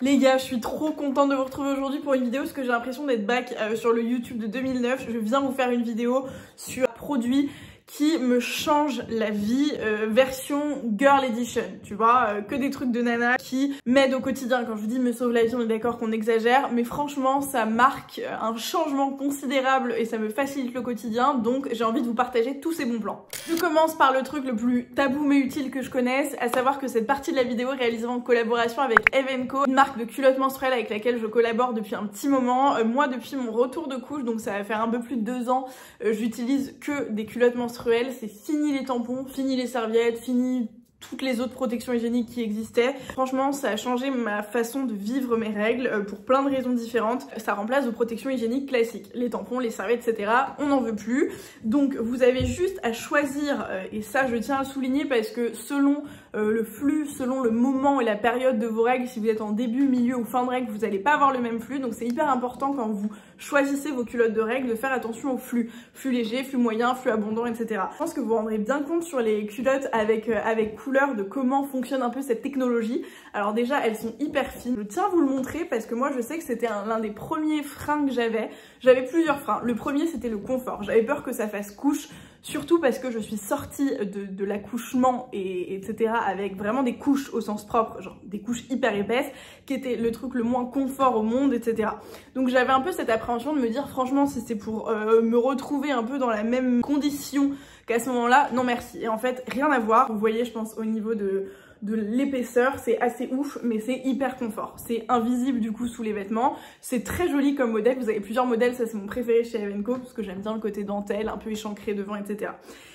Les gars, je suis trop contente de vous retrouver aujourd'hui pour une vidéo parce que j'ai l'impression d'être back sur le YouTube de 2009. Je viens vous faire une vidéo sur un produit qui me change la vie, version Girl Edition, tu vois, que des trucs de nana qui m'aident au quotidien. Quand je vous dis me sauve la vie, on est d'accord qu'on exagère, mais franchement ça marque un changement considérable et ça me facilite le quotidien, donc j'ai envie de vous partager tous ces bons plans. Je commence par le truc le plus tabou mais utile que je connaisse, à savoir que cette partie de la vidéo est réalisée en collaboration avec Eve & Co, une marque de culottes menstruelles avec laquelle je collabore depuis un petit moment. Moi depuis mon retour de couche, donc ça va faire un peu plus de 2 ans, j'utilise que des culottes menstruelles. C'est fini les tampons, fini les serviettes, fini toutes les autres protections hygiéniques qui existaient. Franchement, ça a changé ma façon de vivre mes règles pour plein de raisons différentes. Ça remplace vos protections hygiéniques classiques. Les tampons, les serviettes, etc. On n'en veut plus. Donc vous avez juste à choisir, et ça je tiens à le souligner parce que selon le flux, selon le moment et la période de vos règles, si vous êtes en début, milieu ou fin de règles, vous n'allez pas avoir le même flux. Donc c'est hyper important quand vous choisissez vos culottes de règles de faire attention au flux. Flux léger, flux moyen, flux abondant, etc. Je pense que vous vous rendrez bien compte sur les culottes avec couleur de comment fonctionne un peu cette technologie. Alors déjà, elles sont hyper fines. Je tiens à vous le montrer parce que moi je sais que c'était l'un des premiers freins que j'avais. J'avais plusieurs freins. Le premier c'était le confort. J'avais peur que ça fasse couche. Surtout parce que je suis sortie de l'accouchement etc. avec vraiment des couches au sens propre, genre des couches hyper épaisses, qui étaient le truc le moins confort au monde, etc. Donc j'avais un peu cette appréhension de me dire franchement si c'est pour me retrouver un peu dans la même condition qu'à ce moment-là, non merci. Et en fait rien à voir, vous voyez je pense au niveau de l'épaisseur, c'est assez ouf, mais c'est hyper confort. C'est invisible du coup sous les vêtements. C'est très joli comme modèle, vous avez plusieurs modèles, ça c'est mon préféré chez Eve & Co parce que j'aime bien le côté dentelle, un peu échancré devant, etc.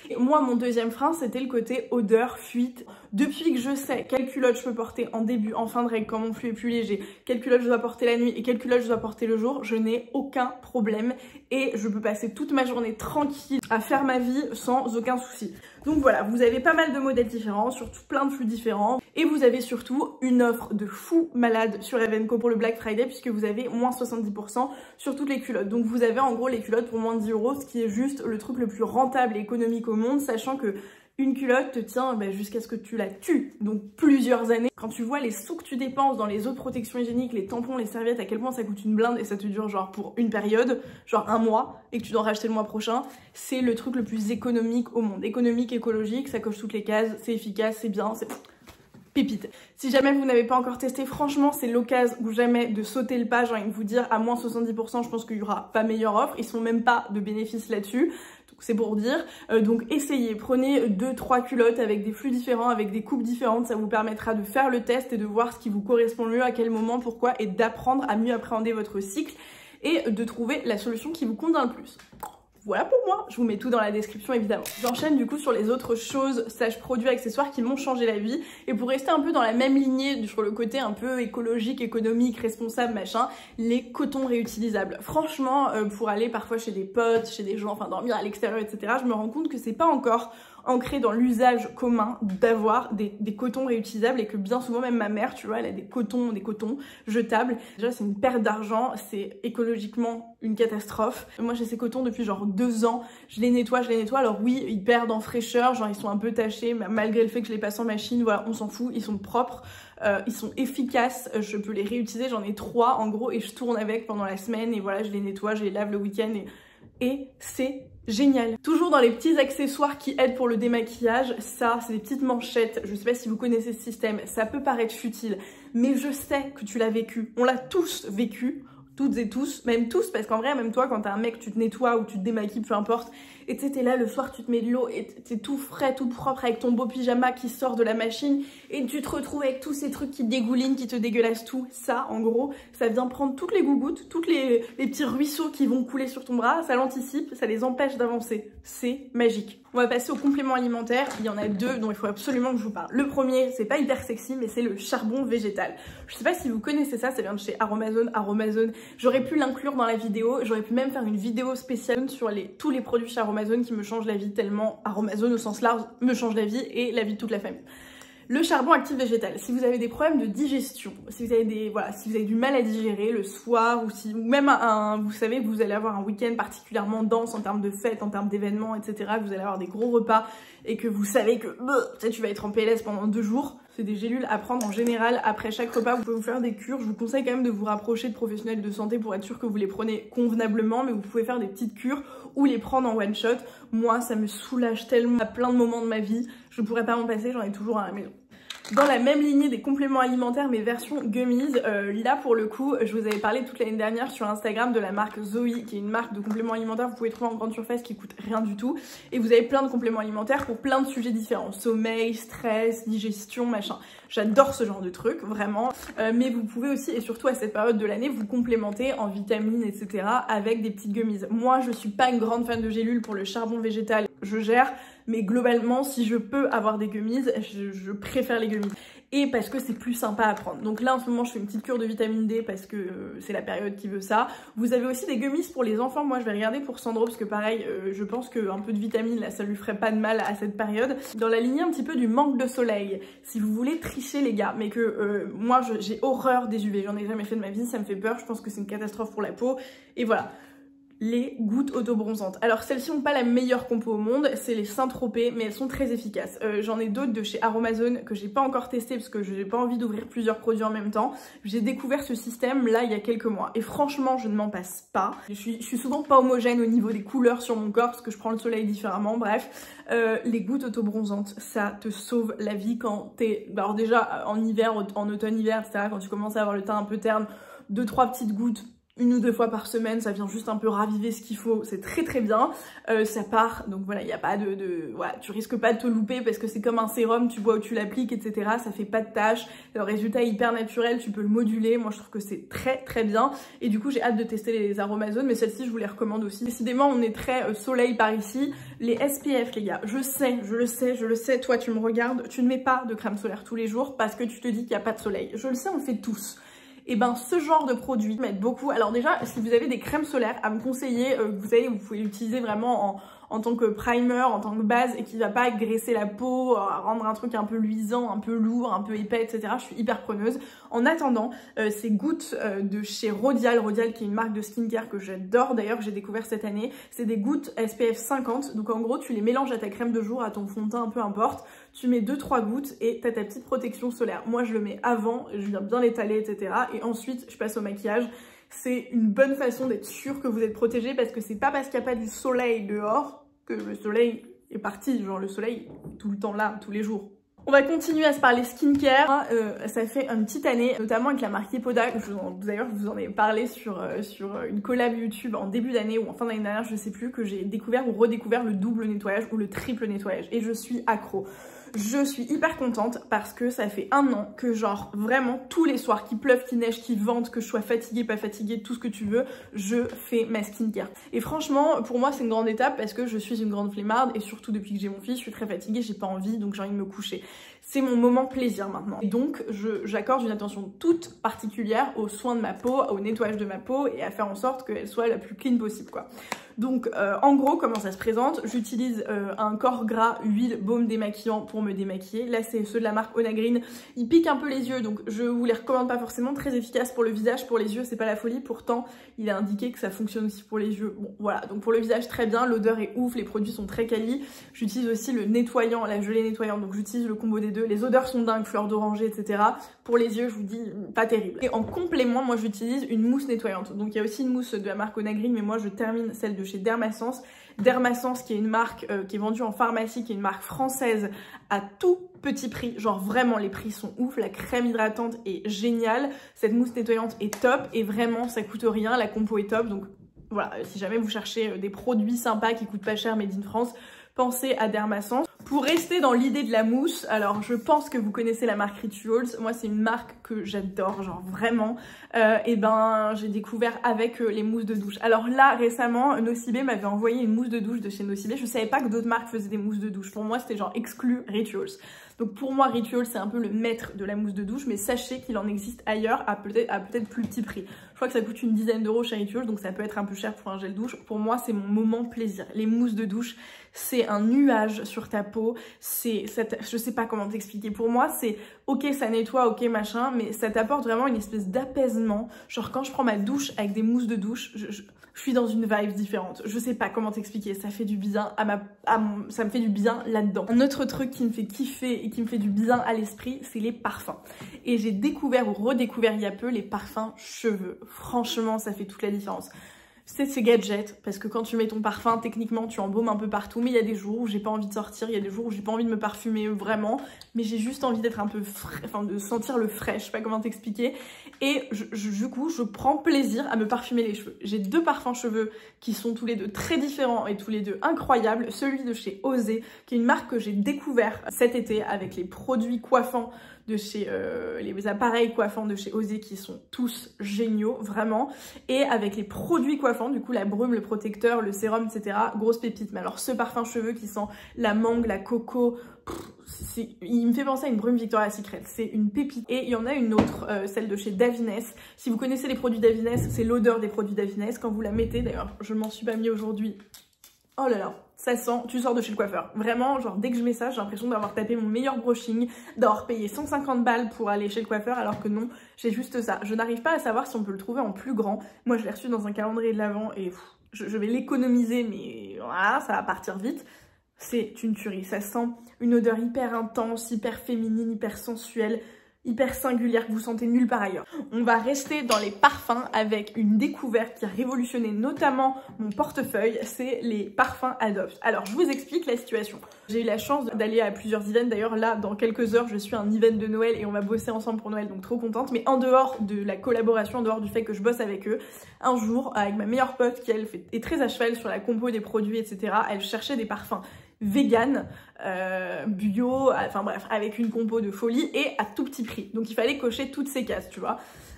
Et moi, mon deuxième frein, c'était le côté odeur, fuite. Depuis que je sais quelle culotte je peux porter en début, en fin de règle, quand mon flux est plus léger, quelle culotte je dois porter la nuit et quelle culotte je dois porter le jour, je n'ai aucun problème et je peux passer toute ma journée tranquille à faire ma vie sans aucun souci. Donc voilà, vous avez pas mal de modèles différents, surtout plein de flux différents. Et vous avez surtout une offre de fou malade sur Eve & Co pour le Black Friday puisque vous avez moins 70% sur toutes les culottes. Donc vous avez en gros les culottes pour moins de 10 €, ce qui est juste le truc le plus rentable et économique au monde, sachant que une culotte te tient jusqu'à ce que tu la tues, donc plusieurs années. Quand tu vois les sous que tu dépenses dans les autres protections hygiéniques, les tampons, les serviettes, à quel point ça coûte une blinde et ça te dure genre pour une période, genre 1 mois, et que tu dois en racheter le mois prochain, c'est le truc le plus économique au monde. Économique, écologique, ça coche toutes les cases, c'est efficace, c'est bien, c'est pépite. Si jamais vous n'avez pas encore testé, franchement c'est l'occasion ou jamais de sauter le pas. J'ai envie de vous dire à moins 70%, je pense qu'il y aura pas meilleure offre, ils sont même pas de bénéfices là-dessus. C'est pour dire, donc essayez, prenez 2-3 culottes avec des flux différents, avec des coupes différentes, ça vous permettra de faire le test et de voir ce qui vous correspond le mieux, à quel moment, pourquoi, et d'apprendre à mieux appréhender votre cycle et de trouver la solution qui vous convient le plus. Voilà pour moi, je vous mets tout dans la description évidemment. J'enchaîne du coup sur les autres choses, produits, accessoires qui m'ont changé la vie. Et pour rester un peu dans la même lignée, sur le côté un peu écologique, économique, responsable, machin, les cotons réutilisables. Franchement, pour aller parfois chez des potes, chez des gens, enfin dormir à l'extérieur, etc., je me rends compte que c'est pas encore ancré dans l'usage commun d'avoir des cotons réutilisables et que bien souvent même ma mère, tu vois, elle a des cotons jetables. Déjà c'est une perte d'argent, c'est écologiquement une catastrophe. Moi j'ai ces cotons depuis genre 2 ans, je les nettoie, alors oui ils perdent en fraîcheur, genre ils sont un peu tachés, mais malgré le fait que je les passe en machine, voilà on s'en fout, ils sont propres. Ils sont efficaces, je peux les réutiliser, j'en ai 3 en gros et je tourne avec pendant la semaine et voilà je les nettoie, je les lave le week-end et c'est génial. Toujours dans les petits accessoires qui aident pour le démaquillage, ça c'est des petites manchettes, je sais pas si vous connaissez ce système, ça peut paraître futile, mais je sais que tu l'as vécu, on l'a tous vécu, toutes et tous, même tous, parce qu'en vrai même toi quand t'as un mec tu te nettoies ou tu te démaquilles, peu importe, et tu sais t'es là le soir tu te mets de l'eau et t'es tout frais, tout propre avec ton beau pyjama qui sort de la machine et tu te retrouves avec tous ces trucs qui dégoulinent, qui te dégueulassent tout. Ça en gros ça vient prendre toutes les gougouttes, toutes les petits ruisseaux qui vont couler sur ton bras, ça l'anticipe, ça les empêche d'avancer, c'est magique. On va passer aux compléments alimentaires, il y en a 2 dont il faut absolument que je vous parle. Le premier, c'est pas hyper sexy mais c'est le charbon végétal. Je sais pas si vous connaissez ça vient de chez Aromazone. J'aurais pu l'inclure dans la vidéo, j'aurais pu même faire une vidéo spéciale sur tous les produits chez Aromazone qui me changent la vie tellement Aromazone au sens large me change la vie et la vie de toute la famille. Le charbon actif végétal, si vous avez des problèmes de digestion, si vous avez si vous avez du mal à digérer le soir ou même vous savez que vous allez avoir un week-end particulièrement dense en termes de fêtes, en termes d'événements, etc., que vous allez avoir des gros repas et que vous savez que tu vas être en PLS pendant 2 jours, C'est des gélules à prendre en général après chaque repas. Vous pouvez vous faire des cures. Je vous conseille quand même de vous rapprocher de professionnels de santé pour être sûr que vous les prenez convenablement, mais vous pouvez faire des petites cures ou les prendre en one shot. Moi, ça me soulage tellement à plein de moments de ma vie. Je ne pourrais pas m'en passer, j'en ai toujours à la maison. Dans la même lignée des compléments alimentaires mais version gummies, là pour le coup je vous avais parlé toute l'année dernière sur Instagram de la marque Zoe, qui est une marque de compléments alimentaires que vous pouvez trouver en grande surface qui coûte rien du tout, et vous avez plein de compléments alimentaires pour plein de sujets différents, sommeil, stress, digestion, machin. J'adore ce genre de trucs vraiment, mais vous pouvez aussi et surtout à cette période de l'année vous complémenter en vitamines etc avec des petites gummies. Moi je suis pas une grande fan de gélules pour le charbon végétal, je gère, mais globalement si je peux avoir des gummies, je préfère les gummies. Et parce que c'est plus sympa à prendre. Donc là en ce moment je fais une petite cure de vitamine D parce que c'est la période qui veut ça. Vous avez aussi des gummies pour les enfants. Moi je vais regarder pour Sandro parce que pareil je pense qu'un peu de vitamine là ça lui ferait pas de mal à cette période. Dans la lignée un petit peu du manque de soleil, si vous voulez tricher les gars, mais que moi j'ai horreur des UV, j'en ai jamais fait de ma vie, ça me fait peur, je pense que c'est une catastrophe pour la peau. Et voilà, les gouttes auto-bronzantes. Alors celles-ci n'ont pas la meilleure compo au monde, c'est les Saint-Tropez, mais elles sont très efficaces. J'en ai d'autres de chez Aromazone que j'ai pas encore testé parce que j'ai pas envie d'ouvrir plusieurs produits en même temps. J'ai découvert ce système là il y a quelques mois et franchement je ne m'en passe pas. Je suis souvent pas homogène au niveau des couleurs sur mon corps parce que je prends le soleil différemment, bref. Les gouttes auto-bronzantes, ça te sauve la vie quand t'es... Alors déjà en hiver, en automne-hiver, etc. Quand tu commences à avoir le teint un peu terne, 2-3 petites gouttes 1 ou 2 fois par semaine, ça vient juste un peu raviver ce qu'il faut, c'est très très bien. Ça part, donc voilà, il n'y a pas voilà, tu risques pas de te louper parce que c'est comme un sérum, tu vois où tu l'appliques, etc. Ça fait pas de taches, le résultat est hyper naturel, tu peux le moduler, moi je trouve que c'est très très bien. Et du coup j'ai hâte de tester les Aromazone, mais celles-ci je vous les recommande aussi. Décidément on est très soleil par ici. Les SPF les gars, je le sais, toi tu me regardes, tu ne mets pas de crème solaire tous les jours parce que tu te dis qu'il n'y a pas de soleil. Je le sais, on le fait tous. Et ben ce genre de produits m'aide beaucoup. Alors déjà si vous avez des crèmes solaires à me conseiller, vous savez vous pouvez l'utiliser vraiment en tant que primer, en tant que base et qui va pas graisser la peau, rendre un truc un peu luisant, un peu lourd, un peu épais, etc. Je suis hyper preneuse. En attendant, ces gouttes de chez Rodial qui est une marque de skincare que j'adore d'ailleurs, que j'ai découvert cette année. C'est des gouttes SPF 50, donc en gros tu les mélanges à ta crème de jour, à ton fond de teint, peu importe. Tu mets 2-3 gouttes et t'as ta petite protection solaire. Moi je le mets avant, je viens bien l'étaler, etc. Et ensuite je passe au maquillage. C'est une bonne façon d'être sûr que vous êtes protégé parce que c'est pas parce qu'il n'y a pas du soleil dehors que le soleil est parti. Genre le soleil est tout le temps là, tous les jours. On va continuer à se parler skincare. Ça fait une petite année, notamment avec la marque Yepoda. D'ailleurs, je vous en ai parlé sur une collab YouTube en début d'année ou en fin d'année dernière, je sais plus, que j'ai découvert ou redécouvert le double nettoyage ou le triple nettoyage. Et je suis accro. Je suis hyper contente parce que ça fait 1 an que genre vraiment tous les soirs, qu'il pleuve, qu'il neige, qu'il vente, que je sois fatiguée, pas fatiguée, tout ce que tu veux, je fais ma skincare. Et franchement, pour moi c'est une grande étape parce que je suis une grande flemmarde et surtout depuis que j'ai mon fils, je suis très fatiguée, j'ai pas envie, donc j'ai envie de me coucher. C'est mon moment plaisir maintenant. Et donc j'accorde une attention toute particulière aux soins de ma peau, au nettoyage de ma peau et à faire en sorte qu'elle soit la plus clean possible quoi. Donc en gros comment ça se présente, j'utilise un corps gras, huile, baume démaquillant pour me démaquiller. Là c'est ceux de la marque Onagreen, ils piquent un peu les yeux donc je vous les recommande pas forcément, très efficace pour le visage, pour les yeux c'est pas la folie, pourtant il est indiqué que ça fonctionne aussi pour les yeux. Bon voilà, donc pour le visage très bien, l'odeur est ouf, les produits sont très quali. J'utilise aussi le nettoyant, la gelée nettoyante, donc j'utilise le combo des deux. Les odeurs sont dingues, fleurs d'oranger etc. Pour les yeux je vous dis pas terrible. Et en complément moi j'utilise une mousse nettoyante, donc il y a aussi une mousse de la marque Onagreen mais moi je termine celle de chez Dermasense. Dermasense qui est une marque qui est vendue en pharmacie, qui est une marque française à tout petit prix, genre vraiment les prix sont ouf, la crème hydratante est géniale, cette mousse nettoyante est top et vraiment ça coûte rien, la compo est top, donc voilà, si jamais vous cherchez des produits sympas qui coûtent pas cher made in France, pensez à Dermasense. Pour rester dans l'idée de la mousse, alors je pense que vous connaissez la marque Rituals, moi c'est une marque que j'adore, genre vraiment, et ben j'ai découvert avec les mousses de douche. Alors là récemment, Nocibé m'avait envoyé une mousse de douche de chez Nocibé, je savais pas que d'autres marques faisaient des mousses de douche, pour moi c'était genre exclu Rituals. Donc pour moi Rituals c'est un peu le maître de la mousse de douche, mais sachez qu'il en existe ailleurs à peut-être plus petit prix. Je crois que ça coûte une dizaine d'euros chez Rituals, donc ça peut être un peu cher pour un gel douche. Pour moi c'est mon moment plaisir, les mousses de douche c'est un nuage sur ta peau, je sais pas comment t'expliquer, pour moi c'est ok ça nettoie, ok machin, mais ça t'apporte vraiment une espèce d'apaisement, genre quand je prends ma douche avec des mousses de douche, je suis dans une vibe différente, je sais pas comment t'expliquer, ça fait du bien ça me fait du bien là-dedans. Un autre truc qui me fait kiffer et qui me fait du bien à l'esprit, c'est les parfums. Et j'ai découvert ou redécouvert il y a peu les parfums cheveux. Franchement, ça fait toute la différence. C'est ces gadgets, parce que quand tu mets ton parfum, techniquement tu embaumes un peu partout, mais il y a des jours où j'ai pas envie de sortir, il y a des jours où j'ai pas envie de me parfumer vraiment, mais j'ai juste envie d'être un peu frais, enfin de sentir le frais, je sais pas comment t'expliquer, et du coup je prends plaisir à me parfumer les cheveux. J'ai 2 parfums cheveux qui sont tous les deux très différents et tous les deux incroyables, celui de chez Osé, qui est une marque que j'ai découvert cet été avec les produits coiffants de chez les appareils coiffants de chez Osé qui sont tous géniaux, vraiment, et avec les produits coiffants, du coup la brume, le protecteur, le sérum, etc. Grosse pépite. Mais alors ce parfum cheveux qui sent la mangue, la coco, il me fait penser à une brume Victoria's Secret, c'est une pépite. Et il y en a une autre, celle de chez Davines. Si vous connaissez les produits Davines, c'est l'odeur des produits Davines. Quand vous la mettez, d'ailleurs je m'en suis pas mis aujourd'hui, oh là là, ça sent, tu sors de chez le coiffeur. Vraiment, genre dès que je mets ça, j'ai l'impression d'avoir tapé mon meilleur brushing, d'avoir payé 150 balles pour aller chez le coiffeur, alors que non, j'ai juste ça. Je n'arrive pas à savoir si on peut le trouver en plus grand. Moi, je l'ai reçu dans un calendrier de l'Avent et je vais l'économiser, mais voilà, ça va partir vite. C'est une tuerie, ça sent une odeur hyper intense, hyper féminine, hyper sensuelle, hyper singulière que vous sentez nulle part ailleurs. On va rester dans les parfums avec une découverte qui a révolutionné notamment mon portefeuille, c'est les parfums Adopt. Alors je vous explique la situation. J'ai eu la chance d'aller à plusieurs events, d'ailleurs là dans quelques heures je suis à un event de Noël et on va bosser ensemble pour Noël, donc trop contente, mais en dehors de la collaboration, en dehors du fait que je bosse avec eux, un jour avec ma meilleure pote qui elle est très à cheval sur la compo des produits, etc., elle cherchait des parfums vegan, bio, enfin bref, avec une compo de folie et à tout petit prix. Donc il fallait cocher toutes ces cases, tu vois.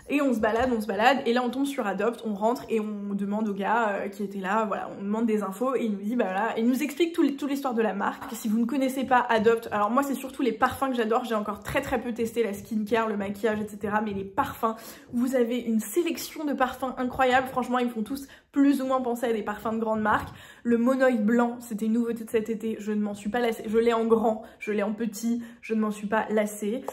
Et on se balade, et là on tombe sur Adopt, on rentre et on demande au gars qui était là, voilà, on demande des infos et il nous dit, bah voilà, il nous explique toute l'histoire de la marque. Si vous ne connaissez pas Adopt, alors moi c'est surtout les parfums que j'adore, j'ai encore très peu testé la skincare, le maquillage, etc. Mais les parfums, vous avez une sélection de parfums incroyable, franchement ils me font tous plus ou moins penser à des parfums de grandes marques. Le monoïde blanc, c'était une nouveauté de cet été, je ne m'en suis pas lassée, je l'ai en grand, je l'ai en petit, je ne m'en suis pas lassée.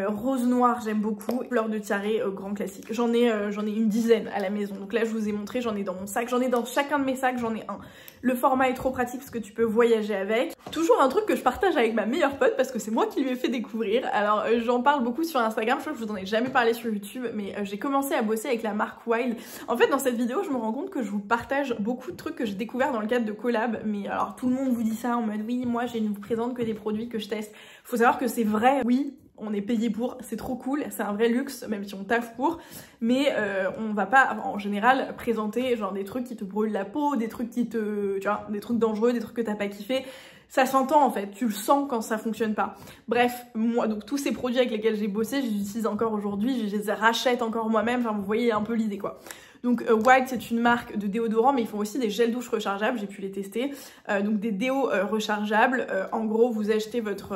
Rose noir, j'aime beaucoup, fleur de tiare, grand classique. J'en ai une dizaine à la maison, donc là je vous ai montré, j'en ai dans mon sac, j'en ai dans chacun de mes sacs, j'en ai un. Le format est trop pratique parce que tu peux voyager avec. Toujours un truc que je partage avec ma meilleure pote parce que c'est moi qui lui ai fait découvrir. Alors j'en parle beaucoup sur Instagram, je crois que je vous en ai jamais parlé sur YouTube, mais j'ai commencé à bosser avec la marque Wild. En fait dans cette vidéo je me rends compte que je vous partage beaucoup de trucs que j'ai découvert dans le cadre de collab, mais alors tout le monde vous dit ça en mode oui moi je ne vous présente que des produits que je teste. Faut savoir que c'est vrai, oui, on est payé pour, c'est trop cool, c'est un vrai luxe, même si on taffe pour, mais on va pas, en général, présenter genre des trucs qui te brûlent la peau, des trucs qui te, tu vois, des trucs dangereux, des trucs que t'as pas kiffé. Ça s'entend en fait, tu le sens quand ça fonctionne pas. Bref, moi, donc tous ces produits avec lesquels j'ai bossé, je les utilise encore aujourd'hui, je les rachète encore moi-même, enfin vous voyez un peu l'idée quoi. Donc Wild c'est une marque de déodorant mais ils font aussi des gels douche rechargeables, j'ai pu les tester. Donc des déos rechargeables, en gros vous achetez votre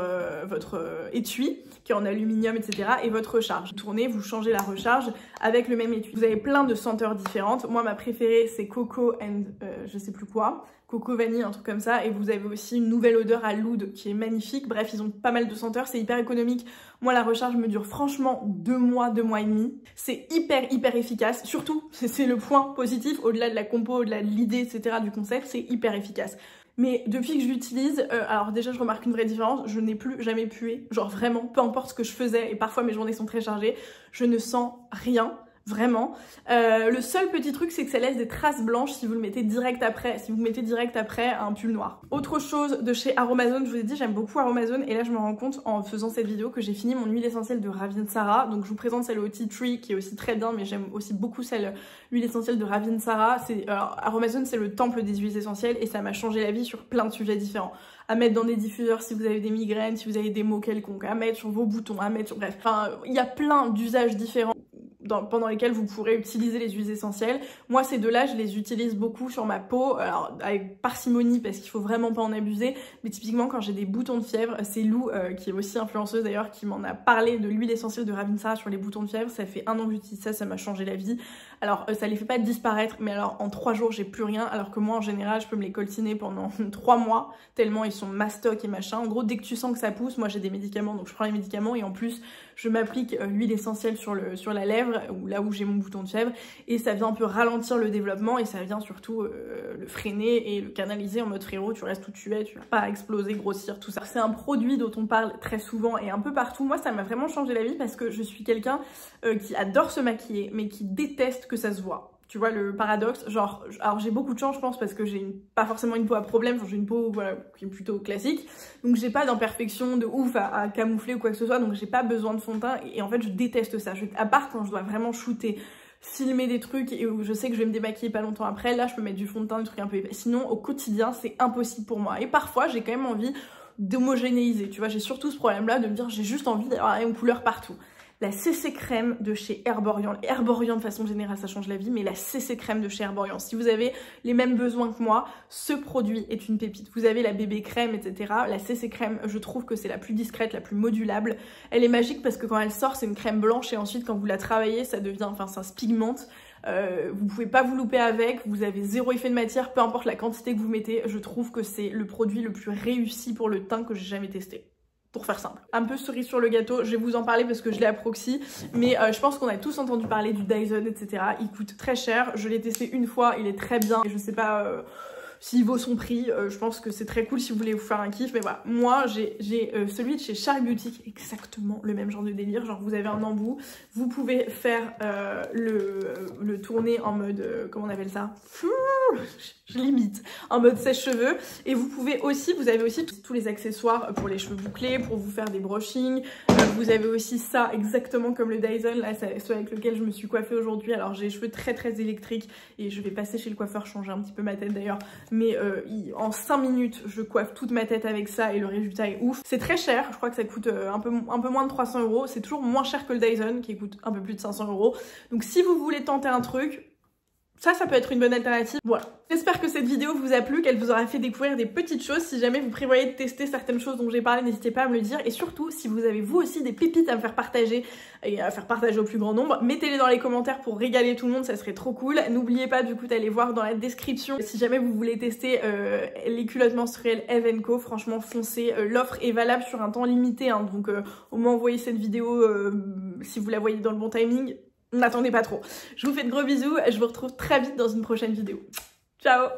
étui qui est en aluminium etc. et votre recharge. Vous tournez, vous changez la recharge avec le même étui. Vous avez plein de senteurs différentes, moi ma préférée c'est Coco and je sais plus quoi. Coco vanille, un truc comme ça, et vous avez aussi une nouvelle odeur à l'oud qui est magnifique. Bref, ils ont pas mal de senteurs, c'est hyper économique. Moi, la recharge me dure franchement 2 mois, 2 mois et demi. C'est hyper efficace, surtout, c'est le point positif, au-delà de la compo, au-delà de l'idée, etc., du concept, c'est hyper efficace. Mais depuis que je l'utilise, alors déjà je remarque une vraie différence, je n'ai plus jamais pué, genre vraiment, peu importe ce que je faisais, et parfois mes journées sont très chargées, je ne sens rien. Vraiment. Le seul petit truc c'est que ça laisse des traces blanches si vous le mettez direct après, un pull noir. Autre chose de chez Aromazone, je vous ai dit j'aime beaucoup Aromazone et là je me rends compte en faisant cette vidéo que j'ai fini mon huile essentielle de Ravinsara. Donc je vous présente celle au tea tree qui est aussi très bien, mais j'aime aussi beaucoup l'huile essentielle de Ravinsara. Alors Aromazone c'est le temple des huiles essentielles et ça m'a changé la vie sur plein de sujets différents. À mettre dans des diffuseurs si vous avez des migraines, si vous avez des maux quelconques, à mettre sur vos boutons, à mettre sur... Bref, enfin il y a plein d'usages différents pendant lesquels vous pourrez utiliser les huiles essentielles. Moi ces deux-là je les utilise beaucoup sur ma peau, alors avec parcimonie parce qu'il faut vraiment pas en abuser, mais typiquement quand j'ai des boutons de fièvre, c'est Lou qui est aussi influenceuse d'ailleurs qui m'en a parlé de l'huile essentielle de Ravinsara sur les boutons de fièvre. Ça fait 1 an que j'utilise ça, ça m'a changé la vie. Alors ça les fait pas disparaître, mais alors en 3 jours j'ai plus rien, alors que moi en général je peux me les coltiner pendant 3 mois tellement ils sont mastoc et machin. En gros dès que tu sens que ça pousse, moi j'ai des médicaments donc je prends les médicaments et en plus je m'applique l'huile essentielle sur la lèvre chèvre, ou là où j'ai mon bouton de chèvre, et ça vient un peu ralentir le développement, et ça vient surtout le freiner et le canaliser en mode frérot, tu restes où tu es, tu vas pas exploser, grossir, tout ça. C'est un produit dont on parle très souvent et un peu partout. Moi, ça m'a vraiment changé la vie parce que je suis quelqu'un qui adore se maquiller, mais qui déteste que ça se voit. Tu vois le paradoxe, genre, alors j'ai beaucoup de chance je pense parce que j'ai pas forcément une peau à problème, j'ai une peau voilà, qui est plutôt classique, donc j'ai pas d'imperfection de ouf à camoufler ou quoi que ce soit, donc j'ai pas besoin de fond de teint et en fait je déteste ça, à part quand je dois vraiment shooter, filmer des trucs et où je sais que je vais me démaquiller pas longtemps après, là je peux mettre du fond de teint, des trucs un peu épais, sinon au quotidien c'est impossible pour moi et parfois j'ai quand même envie d'homogénéiser, tu vois, j'ai surtout ce problème là de me dire j'ai juste envie d'avoir une couleur partout. La CC crème de chez Herborian. Herborian de façon générale ça change la vie, mais la CC crème de chez Herborian. Si vous avez les mêmes besoins que moi, ce produit est une pépite. Vous avez la bébé crème, etc. La CC crème, je trouve que c'est la plus discrète, la plus modulable. Elle est magique parce que quand elle sort, c'est une crème blanche et ensuite quand vous la travaillez, ça devient, enfin ça se pigmente. Vous pouvez pas vous louper avec, vous avez zéro effet de matière, peu importe la quantité que vous mettez. Je trouve que c'est le produit le plus réussi pour le teint que j'ai jamais testé. Pour faire simple. Un peu cerise sur le gâteau, je vais vous en parler parce que je l'ai à proxy, mais je pense qu'on a tous entendu parler du Dyson, etc. Il coûte très cher, je l'ai testé une fois, il est très bien, et je sais pas s'il vaut son prix, je pense que c'est très cool si vous voulez vous faire un kiff, mais voilà, moi j'ai celui de chez Shark Beauty, exactement le même genre de délire, genre vous avez un embout, vous pouvez faire le tourner en mode, comment on appelle ça, je limite, en mode sèche-cheveux, et vous pouvez aussi, vous avez aussi tous les accessoires pour les cheveux bouclés, pour vous faire des brushings, vous avez aussi ça exactement comme le Dyson, là c'est celui avec lequel je me suis coiffée aujourd'hui, alors j'ai les cheveux très très électriques, et je vais passer chez le coiffeur changer un petit peu ma tête d'ailleurs, mais en 5 minutes je coiffe toute ma tête avec ça et le résultat est ouf. C'est très cher, je crois que ça coûte un peu moins de 300 €, c'est toujours moins cher que le Dyson qui coûte un peu plus de 500 €, donc si vous voulez tenter un truc, ça peut être une bonne alternative. Voilà. J'espère que cette vidéo vous a plu, qu'elle vous aura fait découvrir des petites choses. Si jamais vous prévoyez de tester certaines choses dont j'ai parlé, n'hésitez pas à me le dire. Et surtout, si vous avez vous aussi des pépites à me faire partager et à faire partager au plus grand nombre, mettez-les dans les commentaires pour régaler tout le monde, ça serait trop cool. N'oubliez pas du coup d'aller voir dans la description si jamais vous voulez tester les culottes menstruelles Eve & Co. Franchement, foncez. L'offre est valable sur un temps limité, hein, donc au moins envoyez cette vidéo si vous la voyez dans le bon timing. N'attendez pas trop. Je vous fais de gros bisous et je vous retrouve très vite dans une prochaine vidéo. Ciao!